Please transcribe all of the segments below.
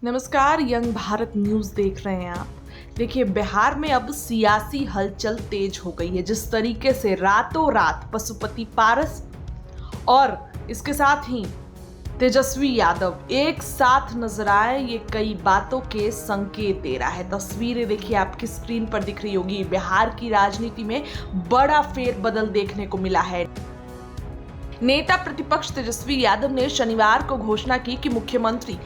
नमस्कार, young Bharat news देख रहे हैं आप। देखिए, बिहार में अब सियासी हलचल तेज हो गई है। जिस तरीके से रातों रात पशुपति पारस और इसके साथ ही तेजस्वी यादव एक साथ नजर आए, ये कई बातों के संकेत दे रहा है। तस्वीरें देखिए, आपकी स्क्रीन पर दिख रही होगी। बिहार की राजनीति में बड़ा फेरबदल देखने को मिला है। नेता प्रतिपक्ष तेजस्वी यादव ने शनिवार को घोषणा की कि मुख्यमंत्री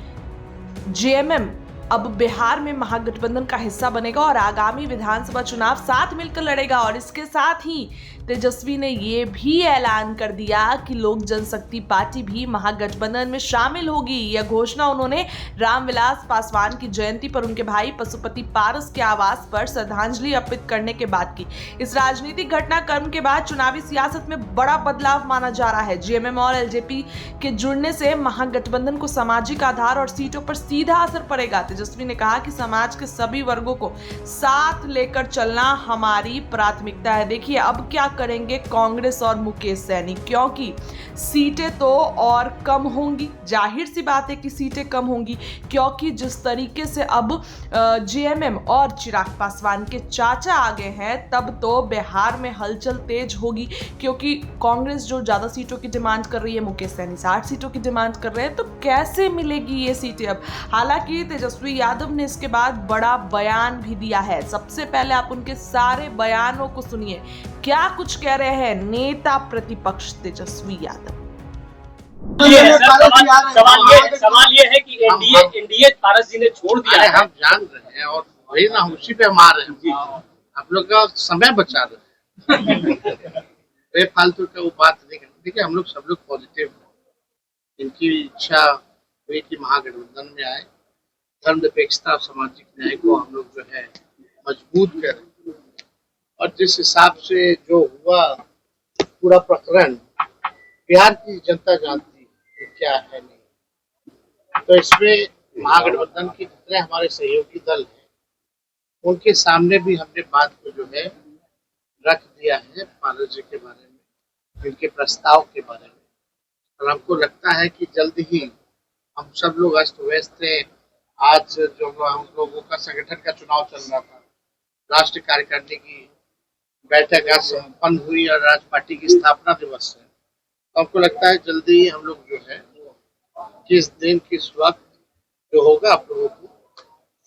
जेएमएम अब बिहार में महागठबंधन का हिस्सा बनेगा और आगामी विधानसभा चुनाव साथ मिलकर लड़ेगा। और इसके साथ ही तेजस्वी ने ये भी ऐलान कर दिया कि लोक जनशक्ति पार्टी भी महागठबंधन में शामिल होगी। यह घोषणा उन्होंने रामविलास पासवान की जयंती पर उनके भाई पशुपति पारस के आवास पर श्रद्धांजलि अर्पित करने के बाद की। इस राजनीतिक घटनाक्रम के बाद चुनावी सियासत में बड़ा बदलाव माना जा रहा है। जेएमएम और एलजेपी के जुड़ने से महागठबंधन को सामाजिक आधार और सीटों पर सीधा असर पड़ेगा। तेजस्वी ने कहा कि समाज के सभी वर्गों को साथ लेकर चलना हमारी प्राथमिकता है। देखिए, अब क्या करेंगे कांग्रेस और मुकेश सैनी, क्योंकि सीटें तो और कम होंगी। जाहिर सी बात है कि सीटें कम होंगी, क्योंकि जिस तरीके से अब जेएमएम और चिराग पासवान के चाचा आ गए हैं, तब तो बिहार में हलचल तेज होगी। क्योंकि कांग्रेस जो ज्यादा सीटों की डिमांड कर रही है, मुकेश सैनी 60 सीटों की डिमांड कर रहे हैं, तो कैसे मिलेगी ये सीटें अब। हालांकि तेजस्वी यादव ने इसके बाद बड़ा बयान भी दिया है। सबसे पहले आप उनके सारे बयानों को सुनिए, क्या कुछ कह रहे हैं नेता प्रतिपक्ष तेजस्वी यादव। सवाल ये है कि एनडीए पारस जी ने छोड़ दिया है। हम जान रहे हैं और वही ना, हम उसी पे हम आ रहे हैं। आप लोग का समय बचा रहे हैं। बेफालतू का वो बात नहीं करते। देखिए, हम लोग सब लोग पॉजिटिव हैं। इनकी इच्छा हुई कि महागठबंधन में आए, धर्मनिरपेक्षता और सामाजिक न्याय को हम लोग जो है मजबूत करें। और जिस हिसाब से जो हुआ पूरा प्रकरण, बिहार की जनता जानती है क्या है नहीं। तो इसमें महागठबंधन के जितने हमारे सहयोगी दल हैं, उनके सामने भी हमने बात को जो है रख दिया है, पारस जी के बारे में, इनके प्रस्ताव के बारे में। और हमको लगता है कि जल्द ही हम सब लोग अस्त व्यस्त थे। आज जो हम लोगों का संगठन का चुनाव चल रहा था, राष्ट्रीय कार्यकारिणी की बैठक आज संपन्न हुई और आज पार्टी की स्थापना दिवस है। तो हमको लगता है जल्दी ही हम लोग जो है किस दिन किस वक्त जो होगा आप लोगों को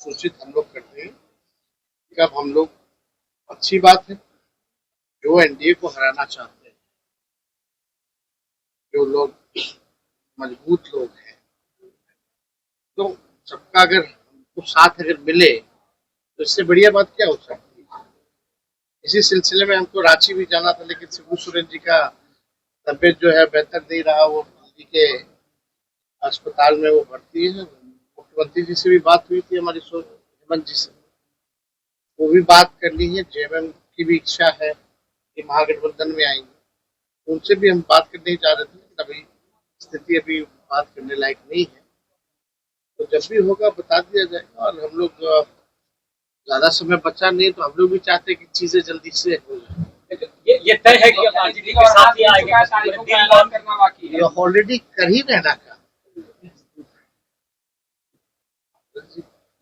सूचित हम लोग करते हैं। कब हम लोग, अच्छी बात है, जो एनडीए को हराना चाहते हैं, जो लोग मजबूत लोग हैं, तो सबका अगर हमको साथ अगर मिले तो इससे बढ़िया बात क्या हो सकती है। इसी सिलसिले में हमको रांची भी जाना था, लेकिन शिबू सोरेन जी का तबियत जो है बेहतर नहीं रहा। वो दिल्ली के अस्पताल में वो भर्ती है। मुख्यमंत्री जी से भी बात हुई थी हमारी, हेमंत जी से, वो भी बात करनी है। जेएमएम की भी इच्छा है कि महागठबंधन में आएंगे, उनसे भी हम बात करने जा रहे थे। अभी स्थिति अभी बात करने लायक नहीं है, तो जब भी होगा बता दिया जाएगा। और हम लोग ज्यादा समय बचा नहीं, तो हम लोग भी चाहते हैं कि चीजें जल्दी से हो जाए। ये तय है कि आरजेडी के साथ ही आएंगे, ऑलरेडी कर ही रहना का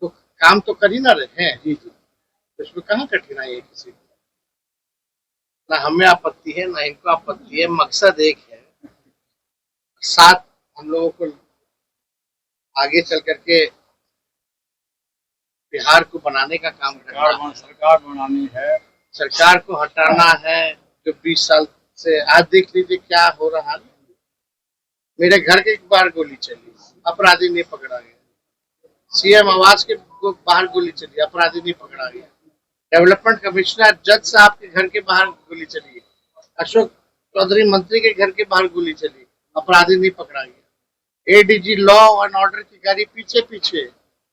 तो काम तो कर ही ना रहे हैं। तो इसमें कहाँ कठिनाई है किसी को। ना हमें आपत्ति है, ना इनको आपत्ति है। मकसद एक है, साथ हम लोगों को आगे चल करके बिहार को बनाने का काम करना है। सरकार बनानी है, सरकार को हटाना है। जो 20 साल से, आज देख लीजिए क्या हो रहा है। मेरे घर के बाहर गोली चली, अपराधी नहीं पकड़ा गया। सीएम आवास के बाहर गोली चली, अपराधी नहीं पकड़ा गया। डेवलपमेंट कमिश्नर जज साहब के घर के बाहर गोली चली, अशोक चौधरी मंत्री के घर के बाहर गोली चली, अपराधी नहीं पकड़ा गया। एडीजी लॉ एंड ऑर्डर की गाड़ी पीछे पीछे,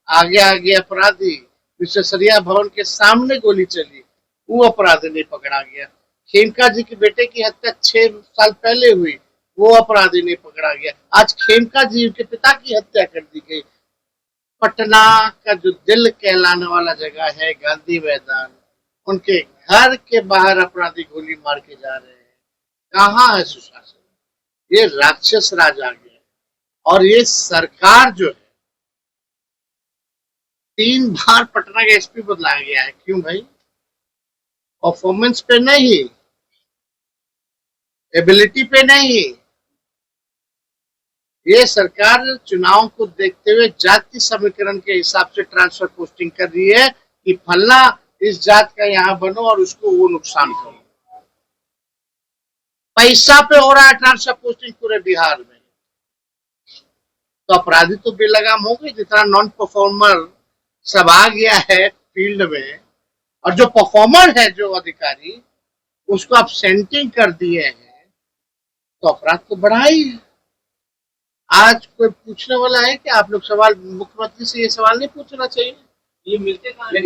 आगे आगे अपराधी। विश्वेश्वरैया भवन के सामने गोली चली, वो अपराधी नहीं पकड़ा गया। खेमका जी के बेटे की हत्या 6 साल पहले हुई, वो अपराधी नहीं पकड़ा गया। आज खेमका जी के पिता की हत्या कर दी गई। पटना का जो दिल कहलाने वाला जगह है गांधी मैदान, उनके घर के बाहर अपराधी गोली मार के जा रहे हैं। कहाँ है सुशासन? ये राक्षस राज आ गया। और ये सरकार जो है 3 बार पटना का एसपी बदला गया है। क्यों भाई? परफॉर्मेंस पे नहीं, एबिलिटी पे नहीं। ये सरकार चुनाव को देखते हुए जाति समीकरण के हिसाब से ट्रांसफर पोस्टिंग कर रही है कि फलना इस जात का यहाँ बनो और उसको वो नुकसान करो। पैसा पे हो रहा है ट्रांसफर पोस्टिंग पूरे बिहार में। तो अपराधी तो बेलगाम हो गए, जितना नॉन परफॉर्मर सब आ गया है फील्ड में, और जो परफॉर्मर है जो अधिकारी उसको आप सेंटिंग कर दिए हैं, तो अपराध तो बढ़ा ही है। आज कोई पूछने वाला है कि आप लोग सवाल, मुख्यमंत्री से ये सवाल नहीं पूछना चाहिए? ये मिलते कहाँ हैं?